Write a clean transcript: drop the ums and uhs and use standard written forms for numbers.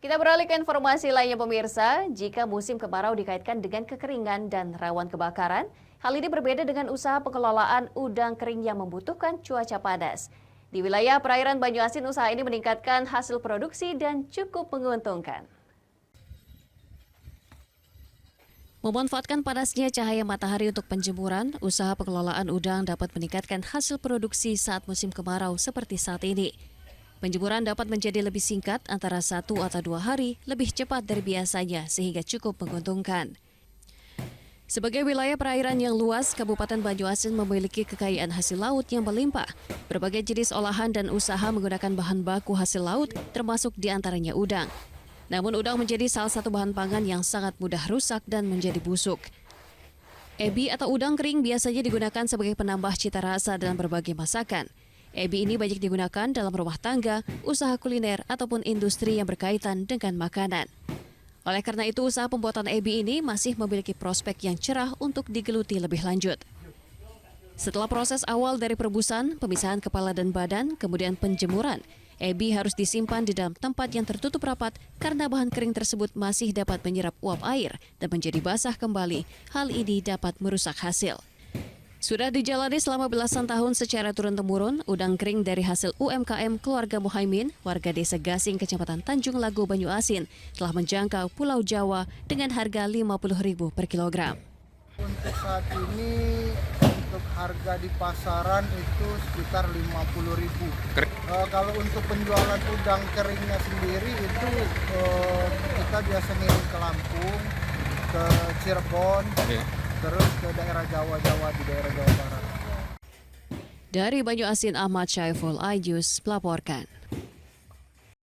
Kita beralih ke informasi lainnya pemirsa, jika musim kemarau dikaitkan dengan kekeringan dan rawan kebakaran, hal ini berbeda dengan usaha pengelolaan udang kering yang membutuhkan cuaca panas. Di wilayah perairan Banyuasin, usaha ini meningkatkan hasil produksi dan cukup menguntungkan. Memanfaatkan panasnya cahaya matahari untuk penjemuran, usaha pengelolaan udang dapat meningkatkan hasil produksi saat musim kemarau seperti saat ini. Penjemuran dapat menjadi lebih singkat antara 1 atau 2 hari, lebih cepat dari biasanya sehingga cukup menguntungkan. Sebagai wilayah perairan yang luas, Kabupaten Banyuasin memiliki kekayaan hasil laut yang melimpah. Berbagai jenis olahan dan usaha menggunakan bahan baku hasil laut, termasuk diantaranya udang. Namun udang menjadi salah satu bahan pangan yang sangat mudah rusak dan menjadi busuk. Ebi atau udang kering biasanya digunakan sebagai penambah cita rasa dalam berbagai masakan. Ebi ini banyak digunakan dalam rumah tangga, usaha kuliner, ataupun industri yang berkaitan dengan makanan. Oleh karena itu, usaha pembuatan ebi ini masih memiliki prospek yang cerah untuk digeluti lebih lanjut. Setelah proses awal dari perebusan, pemisahan kepala dan badan, kemudian penjemuran, ebi harus disimpan di dalam tempat yang tertutup rapat karena bahan kering tersebut masih dapat menyerap uap air dan menjadi basah kembali. Hal ini dapat merusak hasil. Sudah dijalani selama belasan tahun secara turun-temurun, udang kering dari hasil UMKM keluarga Muhaimin, warga desa Gasing, Kecamatan Tanjung Lago, Banyuasin, telah menjangkau Pulau Jawa dengan harga Rp50.000 per kilogram. Untuk saat ini, untuk harga di pasaran itu sekitar Rp50.000. Kalau untuk penjualan udang keringnya sendiri itu kita biasa ngirim ke Lampung, ke Cirebon, terus ke daerah Jawa di daerah Jawa Barat. Dari Banyuasin, Ahmad Syaiful, iNews melaporkan.